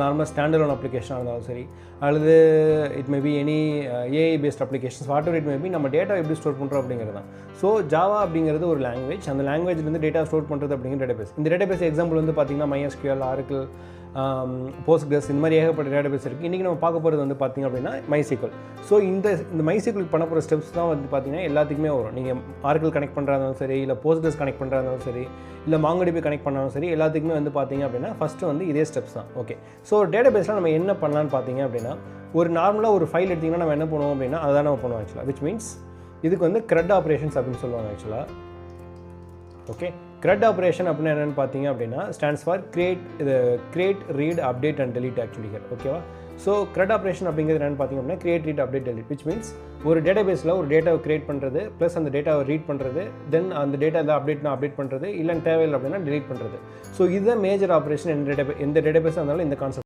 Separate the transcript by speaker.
Speaker 1: Normal standard அப்ளிகேஷனாக இருந்தாலும் சரி, அல்லது it may be any AI paste applications, what ever it may be, நம்ம data எப்படி ஸ்டோர் பண்ணுறோம் அப்படிங்கிறது தான். ஸோ ஜாவா அப்படிங்கிறது ஒரு லாங்குவேஜ். அந்த லாங்குவேஜ்லேருந்து டேட்டா ஸ்டோர் பண்ணுறது அப்படிங்கிற டேட்டாபேஸ். இந்த டேட்டாபேஸ் எக்ஸாம்பிள் வந்து பார்த்திங்கன்னா MySQL, Oracle, போஸ்ட்கிரஸ், இந்த மாதிரி ஏகப்பட்ட டேட்டாபேஸ் இருக்குது. இன்றைக்கி நம்ம பார்க்க போகிறது வந்து பார்த்திங்க அப்படின்னா MySQL. ஸோ இந்த MySQL பண்ண போகிற ஸ்டெப்ஸ் தான் வந்து பார்த்திங்கன்னா எல்லாத்துக்குமே வரும். நீங்கள் Oracle கனெக்ட் பண்ணுறதாலும் சரி, இல்லை போஸ்ட்கிரஸ் கனெக்ட் பண்ணுறதாலும் சரி, இல்லை MongoDB கனெக்ட் பண்ணாலும் சரி, எல்லாத்துக்குமே வந்து பார்த்திங்க அப்படின்னா ஃபஸ்ட்டு வந்து இதே ஸ்டெப்ஸ் தான். ஓகே, ஸோ டேட்டாபேஸில் நம்ம என்ன பண்ணலான்னு பார்த்தீங்க அப்படின்னா, ஒரு நார்மலாக ஒரு ஃபைல் எடுத்திங்கன்னா நம்ம என்ன பண்ணுவோம் அப்படின்னா அதான் நம்ம பண்ணுவோம் ஆக்சுவலாக. விச் மீன்ஸ் இதுக்கு வந்து CRUD ஆப்ரேஷன்ஸ் அப்படின்னு சொல்லுவாங்க ஆக்சுவலாக. ஓகே, CRUD ஆப்ரேஷன் அப்படின்னா என்னென்னு பார்த்தீங்க அப்படின்னா stands for create, read, update and delete actually here. ஓகேவா? ஸோ CRUD ஆப்ரேஷன் அப்படிங்கிறது என்னென்னு பார்த்தீங்க அப்படின்னா create, read, update, delete. Which means ஒரு டேட்டாபேஸில் ஒரு டேட்டாவை கிரியேட் பண்ணுறது, ப்ளஸ் அந்த டேட்டாவை ரீட் பண்ணுறது, தென் அந்த டேட்டா எதாவது அப்டேட் பண்ணுறது, இல்லைன்னு தேவையில்லை அப்படின்னா டெலீட் பண்ணுறது. ஸோ இதுதான் மேஜர் ஆப்ரேஷன். எந்த டேட்டாபேஸாக இருந்தாலும் இந்த கான்செப்ட்